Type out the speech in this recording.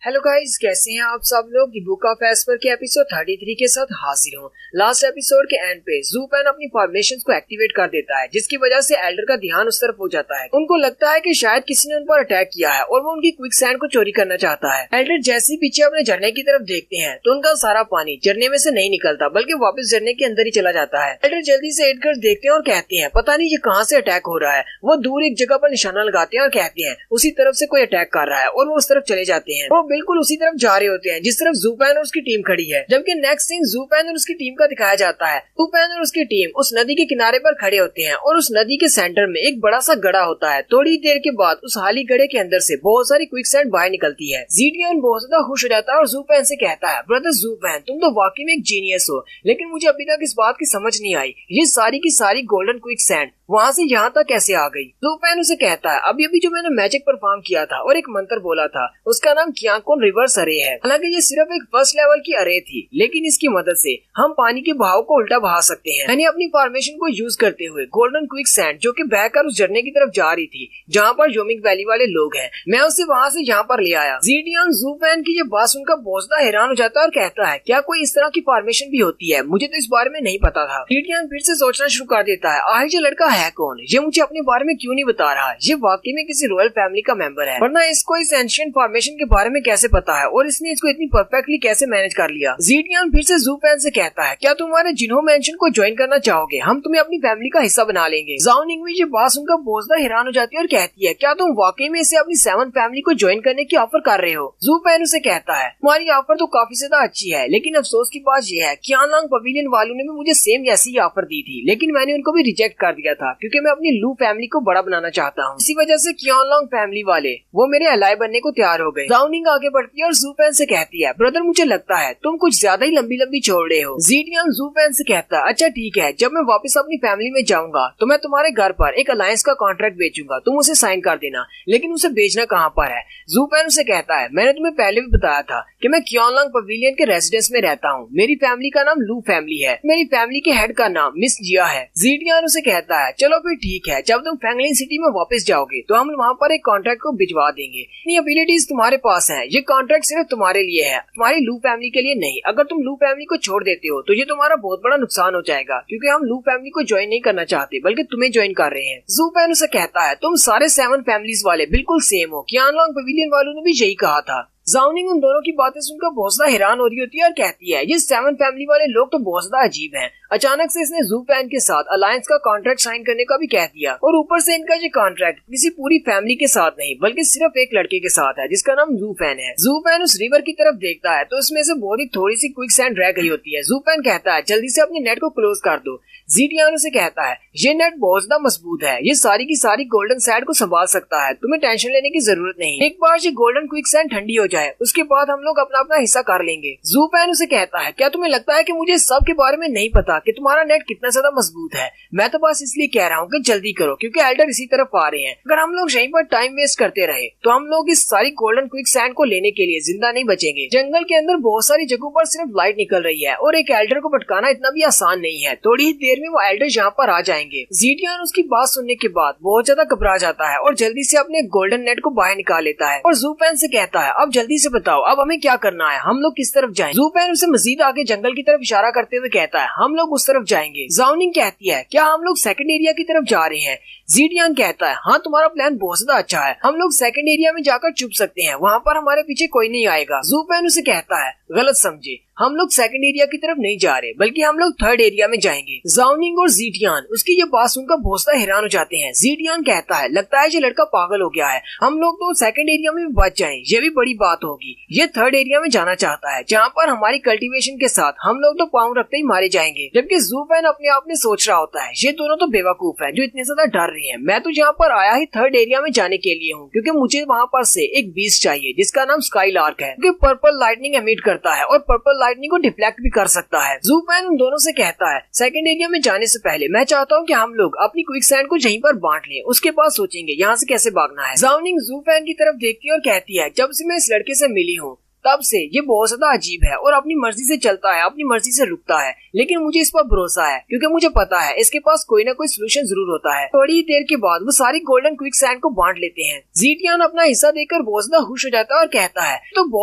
Hello guys, कैसे हैं आप सब लोग। दी बुक ऑफ एस्पर के एपिसोड 33 के साथ हाजिर हूँ। लास्ट एपिसोड के एंड पे ज़ूपेन अपनी फॉर्मेशंस को एक्टिवेट कर देता है, जिसकी वजह से एल्डर का ध्यान उस तरफ हो जाता है। उनको लगता है कि शायद किसी ने उन पर अटैक किया है और वो उनकी क्विक सैंड को चोरी करना चाहता है। एल्डर जैसे ही पीछे अपने झरने की तरफ देखते हैं तो उनका सारा पानी झरने में से नहीं निकलता बल्कि वापस झरने के अंदर ही चला जाता है। एल्डर जल्दी से एडगर देखते हैं और कहते हैं पता नहीं ये कहाँ से अटैक हो रहा है। वो दूर एक जगह पर निशाना लगाते हैं और कहते हैं उसी तरफ से कोई अटैक कर रहा है और वो उस तरफ चले जाते हैं। वो बिल्कुल उसी तरफ जा रहे होते हैं जिस तरफ ज़ूपेन और उसकी टीम खड़ी है। जबकि नेक्स्ट सीन ज़ूपेन और उसकी टीम का दिखाया जाता है। ज़ूपेन और उसकी टीम उस नदी के किनारे पर खड़े होते हैं और उस नदी के सेंटर में एक बड़ा सा गड़ा होता है। थोड़ी देर के बाद उस खाली गड़े के अंदर से बहुत सारी क्विक सैंड बाहर निकलती है। ज़ीडियन बहुत ज्यादा खुश हो जाता है और ज़ूपेन से कहता है ब्रदर ज़ूपेन, तुम तो वाकई में एक जीनियस हो, लेकिन मुझे अभी तक इस बात की समझ नहीं आई ये सारी की सारी गोल्डन क्विक सैंड वहाँ से यहाँ तक कैसे आ गई। ज़ूपेन उसे कहता है अभी अभी जो मैंने मैजिक परफॉर्म किया था और एक मंत्र बोला था उसका नाम क्यांकोन रिवर्स अरे है। हालांकि ये सिर्फ एक फर्स्ट लेवल की अरे थी, लेकिन इसकी मदद से हम पानी के बहाव को उल्टा बहा सकते हैं। मैंने अपनी फॉर्मेशन को यूज करते हुए गोल्डन क्विक सैंड जो कि बहकर उस झरने की तरफ जा रही थी जहाँ पर जोमिक वैली वाले लोग हैं, मैं उसे वहाँ से यहाँ पर ले आया। ज़ीडियन ज़ूपेन की ये बात सुनकर बहुत ज्यादा हैरान हो जाता है और कहता है क्या कोई इस तरह की फॉर्मेशन भी होती है, मुझे तो इस बारे में नहीं पता था। ज़ीडियन फिर से सोचना शुरू कर देता है आखिर ये लड़का है कौन, ये मुझे अपने बारे में क्यों नहीं बता रहा, ये वाकई में किसी रॉयल फैमिली का मेंबर है, वरना इसको इस एंशिएंट फॉर्मेशन के बारे में कैसे पता है और इसने इसको इतनी परफेक्टली कैसे मैनेज कर लिया। ज़ीडियन फिर से ज़ूपेन से कहता है क्या तुम हमारे जिन्हो मेंशन को ज्वाइन करना चाहोगे, हम तुम्हें अपनी फैमिली का हिस्सा बना लेंगे। ज़ाओ निंग भी ये बात सुनकर बहुत ज्यादा हैरान हो जाती है और कहती है क्या तुम वाकई में इसे अपनी 7 फैमिली को ज्वाइन करने की ऑफर कर रहे हो। ज़ूपेन उसे कहता है तुम्हारी ऑफर तो काफी ज्यादा अच्छी है, लेकिन अफसोस की बात यह है क्यानलांग पवेलियन वालों ने भी मुझे सेम ऐसी ही ऑफर दी थी, लेकिन मैंने उनको भी रिजेक्ट कर दिया था क्योंकि मैं अपनी लू फैमिली को बड़ा बनाना चाहता हूँ। इसी वजह से क्यानलांग फैमिली वाले वो मेरे अलाय बनने को तैयार हो गए। ज़ाओ निंग आगे बढ़ती है और ज़ूपेन से कहती है ब्रदर मुझे लगता है तुम कुछ ज्यादा ही लंबी लंबी छोड़ रहे हो। ज़ीडियन ज़ूपेन से कहता है अच्छा ठीक है, जब मैं वापस अपनी फैमिली में जाऊंगा तो मैं तुम्हारे घर पर एक अलायंस का कॉन्ट्रैक्ट बेचूंगा, तुम उसे साइन कर देना, लेकिन उसे बेचना कहाँ पर है। ज़ूपेन उसे कहता है मैंने तुम्हें पहले भी बताया था कि मैं क्यानलांग पवेलियन के रेजिडेंस में रहता हूँ, मेरी फैमिली का नाम लू फैमिली है, मेरी फैमिली के हेड का नाम मिस जिया है। ज़ीडियन उसे कहता है चलो फिर ठीक है, जब तुम फैंगलिन सिटी में वापस जाओगे तो हम वहाँ पर एक कॉन्ट्रैक्ट को भिजवा देंगे। इतनी एबिलिटीज तुम्हारे पास है, ये कॉन्ट्रैक्ट सिर्फ तुम्हारे लिए है, तुम्हारी लू फैमिली के लिए नहीं। अगर तुम लू फैमिली को छोड़ देते हो तो ये तुम्हारा बहुत बड़ा नुकसान हो जाएगा, क्योंकि हम लू फैमिली को ज्वाइन नहीं करना चाहते बल्कि तुम्हें ज्वाइन कर रहे हैं। ज़ूपेन उसे कहता है तुम सारे 7 फैमिलीज वाले बिल्कुल सेम हो, क्यानलांग पवेलियन वालों ने भी यही कहा था। ज़ाओ निंग उन दोनों की बातें सुनकर बहुत ज्यादा हैरान हो रही होती है और कहती है ये 7 फैमिली वाले लोग तो बहुत ज्यादा अजीब हैं। अचानक से इसने ज़ूपेन के साथ अलायंस का कॉन्ट्रैक्ट साइन करने का भी कह दिया, और ऊपर से इनका ये कॉन्ट्रैक्ट किसी पूरी फैमिली के साथ नहीं बल्कि सिर्फ एक लड़के के साथ है जिसका नाम ज़ूपेन है। ज़ूपेन उस रिवर की तरफ देखता है तो उसमें से बहुत ही थोड़ी सी क्विक सैंड रह गई होती है। ज़ूपेन कहता है जल्दी से अपने नेट को क्लोज कर दो। ज़ीडियन उसे कहता है ये नेट बहुत ज्यादा मजबूत है, ये सारी की सारी गोल्डन सैंड को संभाल सकता है, तुम्हें टेंशन लेने की जरूरत नहीं। एक बार ये गोल्डन क्विक सैंड ठंडी हो जाए उसके बाद हम लोग अपना अपना हिस्सा कर लेंगे। ज़ूपेन उसे कहता है क्या तुम्हें लगता है कि मुझे सब के बारे में नहीं पता कि तुम्हारा नेट कितना ज्यादा मजबूत है, मैं तो बस इसलिए कह रहा हूँ कि जल्दी करो क्योंकि एल्डर इसी तरफ आ रहे हैं। अगर हम लोग यहीं पर टाइम वेस्ट करते रहे तो हम लोग इस सारी गोल्डन क्विक सैंड को लेने के लिए जिंदा नहीं बचेंगे। जंगल के अंदर बहुत सारी जगहों पर सिर्फ लाइट निकल रही है और एक एल्डर को भटकाना इतना भी आसान नहीं है, थोड़ी ही देर में वो एल्डर यहाँ पर आ जाएंगे। ज़ीडियन उसकी बात सुनने के बाद बहुत ज्यादा घबरा जाता है और जल्दी से अपने गोल्डन नेट को बाहर निकाल लेता है और ज़ूपेन से कहता है अब जल्दी से बताओ अब हमें क्या करना है, हम लोग किस तरफ जाएं। ज़ूपेन उसे मजीद आगे जंगल की तरफ इशारा करते हुए कहता है हम लोग उस तरफ जाएंगे। ज़ाओ निंग कहती है क्या हम लोग सेकंड एरिया की तरफ जा रहे हैं। ज़ीडियन कहता है हाँ तुम्हारा प्लान बहुत ज्यादा अच्छा है, हम लोग सेकंड एरिया में जाकर छुप सकते हैं, वहाँ पर हमारे पीछे कोई नहीं आएगा। ज़ूपेन उसे कहता है गलत समझे, हम लोग सेकंड एरिया की तरफ नहीं जा रहे बल्कि हम लोग थर्ड एरिया में जाएंगे। ज़ाओ निंग और ज़ीडियन उसकी ये बात सुनकर बहुत ज्यादा हैरान हो जाते हैं। ज़ीडियन कहता है लगता है ये लड़का पागल हो गया है, हम लोग तो सेकंड एरिया में भी बच जाएं, ये भी बड़ी बात होगी। ये थर्ड एरिया में जाना चाहता है जहाँ पर हमारी कल्टीवेशन के साथ हम लोग तो पाँव रखते ही मारे जाएंगे। जबकि ज़ूपेन अपने आप में सोच रहा होता है ये दोनों तो बेवकूफ है जो इतने ज्यादा डर रहे हैं, मैं तो यहाँ पर आया ही थर्ड एरिया में जाने के लिए हूँ क्योंकि मुझे वहाँ पर से एक बीस्ट चाहिए जिसका नाम स्काईलार्क है, क्योंकि पर्पल लाइटनिंग एमिट करता है और पर्पल लाइटनिंग को डिफ्लेक्ट भी कर सकता है। ज़ूपेन उन दोनों से कहता है सेकंड एरिया में जाने से पहले मैं चाहता हूँ कि हम लोग अपनी क्विक सैंड को यहीं पर बांट लें, उसके बाद सोचेंगे यहाँ से कैसे भागना है। ज़ाओ निंग ज़ूपेन की तरफ देखती है और कहती है जब से मैं इस लड़के से मिली हूँ तब से ये बहुत ज्यादा अजीब है और अपनी मर्जी से चलता है, अपनी मर्जी से रुकता है, लेकिन मुझे इस पर भरोसा है क्योंकि मुझे पता है इसके पास कोई ना कोई सोल्यूशन जरूर होता है। थोड़ी देर के बाद वो सारी गोल्डन क्विक सैंड को बांट लेते हैं। ज़ीडियन अपना हिस्सा देकर बहुत ज्यादा खुश हो जाता है और कहता है तो बहुत